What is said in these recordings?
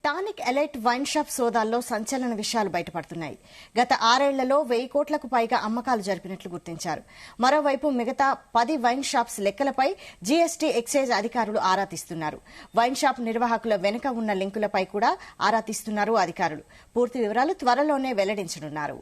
Tonic Elite wine shop సోదాల్లో సంచలన విషయాలు బయటపడుతున్నాయి. గత 6 ఏళ్లలో 1000 కోట్లకు పైగా అమ్మకాలు జరిపినట్లు గుర్తించారు. మరోవైపు మిగతా 10 వైన్ షాప్స్ లెక్కలపై జీఎస్టీ ఎక్సైజ్ అధికారులు ఆరా తీస్తున్నారు. వైన్ షాప్ నిర్వాహకుల వెనుక ఉన్న లింకులపై కూడా ఆరా తీస్తున్నారు అధికారులు. పూర్తి వివరాలు త్వరలోనే వెల్లడించనున్నారు.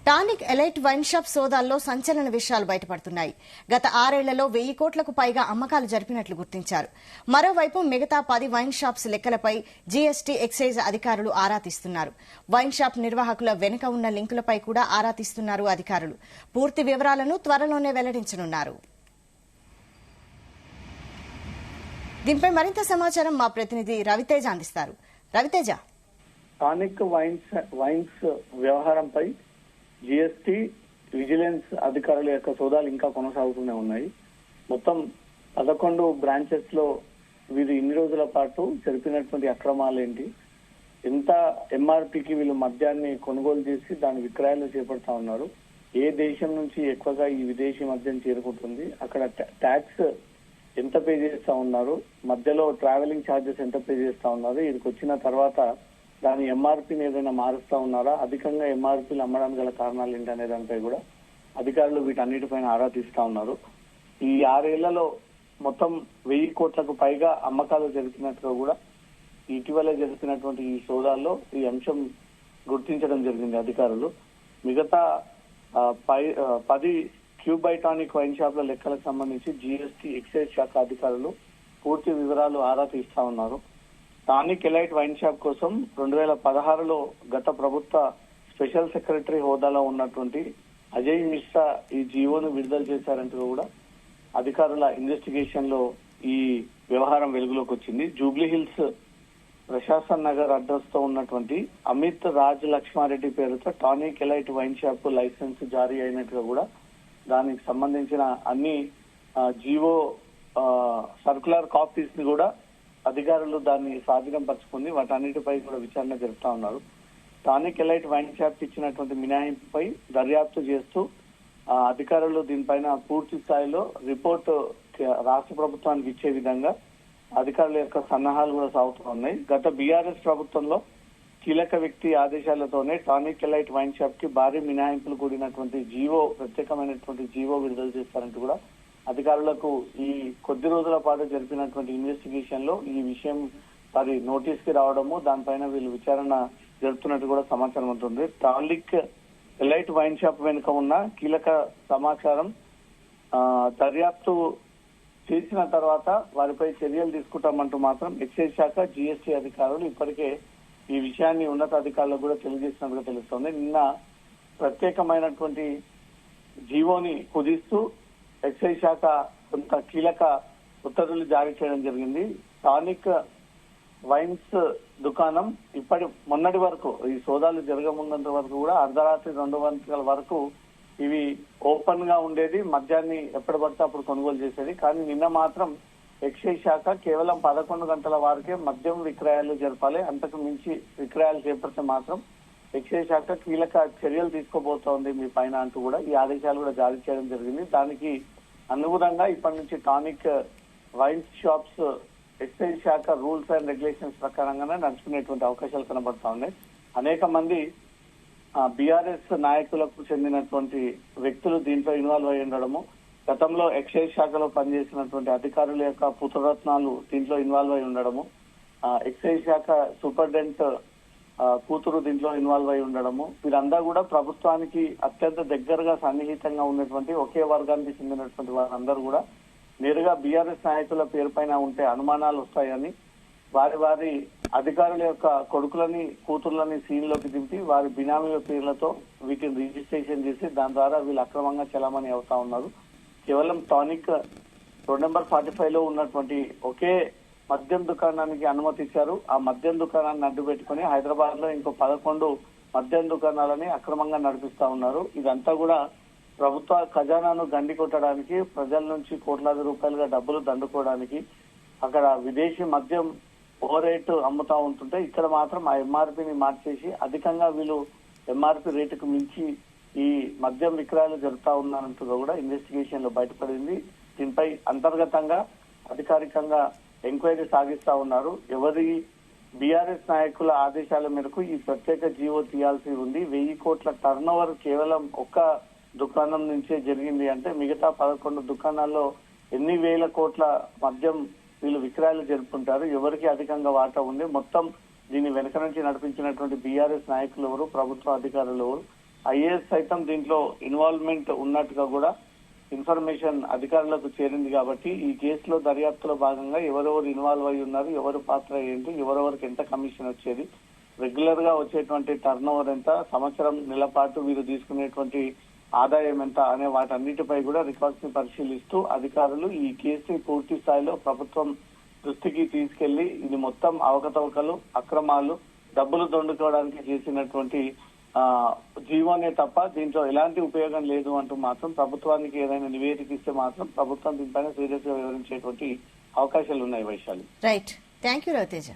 టానిక్ ఎలైట్ వైన్ షాప్ సోదాల్లో సంచలన విషయాలు బయటపడుతున్నాయి. గత 6 ఏళ్లలో 1000 కోట్లకు పైగా అమ్మకాలు జరిపినట్లు గుర్తించారు. మరోవైపు మిగతా 10 వైన్ షాప్స్ లెక్కలపై జీఎస్టీ ఎక్సైజ్ అధికారులు ఆరా తీస్తున్నారు. వైన్ షాప్ నిర్వాహకుల వెనుక ఉన్న లింకులపై కూడా ఆరా తీస్తున్నారు అధికారులు. పూర్తి వివరాలను త్వరలోనే వెల్లడించనున్నారు. దీనిపై మరింత సమాచారం మా ప్రతినిధి రవితేజ అందిస్తారు. రవితేజ, టానిక్ వైన్స్ వ్యవహారంపై జీఎస్టీ విజిలెన్స్ అధికారుల యొక్క సోదాలు ఇంకా కొనసాగుతూనే ఉన్నాయి. మొత్తం 11 బ్రాంచెస్ లో వీరు ఇన్ని రోజుల పాటు జరిపినటువంటి అక్రమాలు ఏంటి, ఎంత ఎంఆర్పీకి వీళ్ళు మద్యాన్ని కొనుగోలు చేసి దాని విక్రయాలు చేపడతా ఉన్నారు, ఏ దేశం నుంచి ఎక్కువగా ఈ విదేశీ మద్యం చేరుకుంటుంది, అక్కడ ట్యాక్స్ ఎంత పే చేస్తా ఉన్నారు, మధ్యలో ట్రావెలింగ్ ఛార్జెస్ ఎంత పే చేస్తా ఉన్నారు, వీరికి వచ్చిన తర్వాత దాని ఎంఆర్పీని ఏదైనా మారుస్తా ఉన్నారా, అధికంగా ఎంఆర్పీలు అమ్మడానికి గల కారణాలు ఏంటి అనే దానిపై కూడా అధికారులు వీటన్నిటిపైన ఆరా తీస్తా ఉన్నారు. ఈ 6 ఏళ్లలో మొత్తం 1000 కోట్లకు పైగా అమ్మకాలు జరిపినట్టుగా కూడా ఇటీవల జరిపినటువంటి ఈ సోదాల్లో ఈ అంశం గుర్తించడం జరిగింది అధికారులు. మిగతా 10 క్యూబై టానిక్ వైన్ షాప్ల లెక్కలకు సంబంధించి జీఎస్టీ ఎక్సైజ్ శాఖ అధికారులు పూర్తి వివరాలు ఆరా తీస్తా ఉన్నారు. టానిక్ ఎలైట్ వైన్ షాప్ కోసం 2016లో గత ప్రభుత్వ స్పెషల్ సెక్రటరీ హోదాలో ఉన్నటువంటి అజయ్ మిశ్రా ఈ జీవోను విడుదల చేశారంటూ కూడా అధికారుల ఇన్వెస్టిగేషన్ లో ఈ వ్యవహారం వెలుగులోకి వచ్చింది. జూబ్లీ హిల్స్ ప్రశాసన్ నగర్ అడ్రస్ తో ఉన్నటువంటి అమిత్ రాజ్ లక్ష్మారెడ్డి పేరుతో Tonic Elite wine shop licence జారీ అయినట్టుగా కూడా దానికి సంబంధించిన అన్ని జీవో సర్కులర్ కాపీస్ ని కూడా అధికారులు దాన్ని స్వాధీనం పరుచుకుని వాటన్నిటిపై కూడా విచారణ జరుపుతా ఉన్నారు. టానిక్ ఎలైట్ వైన్ షాప్ ఇచ్చినటువంటి మినహాయింపుపై దర్యాప్తు చేస్తూ అధికారులు దీనిపైన పూర్తి స్థాయిలో రిపోర్టు రాష్ట్ర ప్రభుత్వానికి ఇచ్చే విధంగా అధికారుల యొక్క సన్నాహాలు కూడా సాగుతూ ఉన్నాయి. గత బీఆర్ఎస్ ప్రభుత్వంలో కీలక వ్యక్తి ఆదేశాలతోనే టానిక్ ఎలైట్ వైన్ షాప్ కి భారీ మినహాయింపులు కూడినటువంటి ప్రత్యేకమైనటువంటి జీవో విడుదల చేస్తారంటూ కూడా అధికారులకు ఈ కొద్ది రోజుల పాటు జరిపినటువంటి ఇన్వెస్టిగేషన్ లో ఈ విషయం వారి నోటీస్ కి రావడము, దానిపైన వీళ్ళు విచారణ జరుపుతున్నట్టు కూడా సమాచారం ఉంటుంది. టానిక్ ఎలైట్ వైన్ షాప్ వెనుక ఉన్న కీలక సమాచారం దర్యాప్తు చేసిన తర్వాత వారిపై చర్యలు తీసుకుంటామంటూ మాత్రం ఎక్సైజ్ శాఖ జీఎస్టీ అధికారులు ఇప్పటికే ఈ విషయాన్ని ఉన్నతాధికారులకు కూడా తెలియజేసినట్టుగా తెలుస్తోంది. నిన్న ప్రత్యేకమైనటువంటి జీవోని కుదిస్తూ ఎక్సైజ్ శాఖ కొంత కీలక ఉత్తర్వులు జారీ చేయడం జరిగింది. టానిక్ వైన్స్ దుకాణం మొన్నటి వరకు ఈ సోదాలు జరగమున్నంత వరకు కూడా అర్ధరాత్రి 2 గంటల వరకు ఇవి ఓపెన్ గా ఉండేది, మద్యాన్ని ఎప్పుడు పడితే అప్పుడు కొనుగోలు చేసేది. కానీ నిన్న మాత్రం ఎక్సైజ్ శాఖ కేవలం 11 గంటల వరకే మద్యం విక్రయాలు జరపాలి, అంతకు మించి విక్రయాలు చేపడితే మాత్రం ఎక్సైజ్ శాఖ కీలక చర్యలు తీసుకోబోతోంది మీ పైన అంటూ కూడా ఈ ఆదేశాలు కూడా జారీ చేయడం జరిగింది. దానికి అనుగుణంగా ఇప్పటి నుంచి టానిక్ వైన్స్ షాప్స్ ఎక్సైజ్ శాఖ రూల్స్ అండ్ రెగ్యులేషన్స్ ప్రకారంగానే నడుచుకునేటువంటి అవకాశాలు కనబడతా ఉన్నాయి. అనేక మంది బీఆర్ఎస్ నాయకులకు చెందినటువంటి వ్యక్తులు దీంట్లో ఇన్వాల్వ్ అయి ఉండడము, గతంలో ఎక్సైజ్ శాఖలో పనిచేసినటువంటి అధికారుల యొక్క పుత్రరత్నాలు దీంట్లో ఇన్వాల్వ్ అయి ఉండడము, ఎక్సైజ్ శాఖ సూపరింటెండెంట్ కూతురు దీంట్లో ఇన్వాల్వ్ అయి ఉండడము, వీరంతా కూడా ప్రభుత్వానికి అత్యంత దగ్గరగా సన్నిహితంగా ఉన్నటువంటి ఒకే వర్గానికి చెందినటువంటి వారందరూ కూడా నేరుగా బీఆర్ఎస్ నాయకుల పేరు పైన ఉంటే అనుమానాలు వస్తాయని వారి అధికారుల యొక్క కొడుకులని కూతుర్లని సీన్లోకి దింపి వారి బినామీల పేర్లతో వీటిని రిజిస్ట్రేషన్ చేసి దాని ద్వారా వీళ్ళు అక్రమంగా చలామణి అవుతా ఉన్నారు. కేవలం టానిక్ రోడ్ నెంబర్ 45 లో ఉన్నటువంటి ఒకే మద్యం దుకాణానికి అనుమతి ఇచ్చారు. ఆ మద్యం దుకాణాన్ని అడ్డు పెట్టుకుని హైదరాబాద్ లో ఇంకో 11 మద్యం దుకాణాలని అక్రమంగా నడిపిస్తా ఉన్నారు. ఇదంతా కూడా ప్రభుత్వ ఖజానాను గండి కొట్టడానికి, ప్రజల నుంచి కోట్లాది రూపాయలుగా డబ్బులు దండుకోవడానికి, అక్కడ విదేశీ మద్యం ఓవర్ రేట్ అమ్ముతా ఉంటుంటే ఇక్కడ మాత్రం ఆ ఎంఆర్పీని మార్చేసి అధికంగా వీళ్ళు ఎంఆర్పీ రేటుకు మించి ఈ మద్యం విక్రయాలు జరుగుతా ఉన్నట్టు కూడా ఇన్వెస్టిగేషన్ లో బయటపడింది. దీనిపై అంతర్గతంగా అధికారికంగా ఎంక్వైరీ సాగిస్తా ఉన్నారు. ఎవరి బీఆర్ఎస్ నాయకుల ఆదేశాల మేరకు ఈ ప్రత్యేక జీవో తీయాల్సి ఉంది. 1000 కోట్ల టర్న్ ఓవర్ కేవలం ఒక్క దుకాణం నుంచే జరిగింది అంటే మిగతా 11 దుకాణాల్లో ఎన్ని వేల కోట్ల మద్యం వీళ్ళు విక్రయాలు జరుపుకుంటారు, ఎవరికి అధికంగా వాటా ఉంది, మొత్తం దీన్ని వెనక నుంచి నడిపించినటువంటి బీఆర్ఎస్ నాయకులు ఎవరు, ప్రభుత్వ అధికారులు ఎవరు, ఐఏఎస్ సైతం దీంట్లో ఇన్వాల్వ్మెంట్ ఉన్నట్టుగా కూడా ఇన్ఫర్మేషన్ అధికారులకు చేరింది. కాబట్టి ఈ కేసులో దర్యాప్తులో భాగంగా ఎవరెవరు ఇన్వాల్వ్ అయి ఉన్నారు, ఎవరు పాత్ర ఏంటి, ఎవరెవరికి ఎంత కమిషన్ వచ్చేది, రెగ్యులర్ గా వచ్చేటువంటి టర్న్ ఓవర్ ఎంత, సంవత్సరం నెల పాటు వీరు తీసుకునేటువంటి ఆదాయం ఎంత అనే వాటన్నిటిపై కూడా రికార్డ్స్ ని పరిశీలిస్తూ అధికారులు ఈ కేసుని పూర్తి స్థాయిలో ప్రభుత్వం దృష్టికి తీసుకెళ్లి ఇది మొత్తం అవకతవకలు, అక్రమాలు, డబ్బులు దొండుకోవడానికి చేసినటువంటి జీవోనే తప్ప దీంట్లో ఎలాంటి ఉపయోగం లేదు అంటూ మాత్రం ప్రభుత్వానికి ఏదైనా నివేదిక ఇస్తే మాత్రం ప్రభుత్వం దీనిపైన సీరియస్ గా వివరించేటువంటి అవకాశాలు ఉన్నాయి. Vaishali. Right, thank you Raviteja.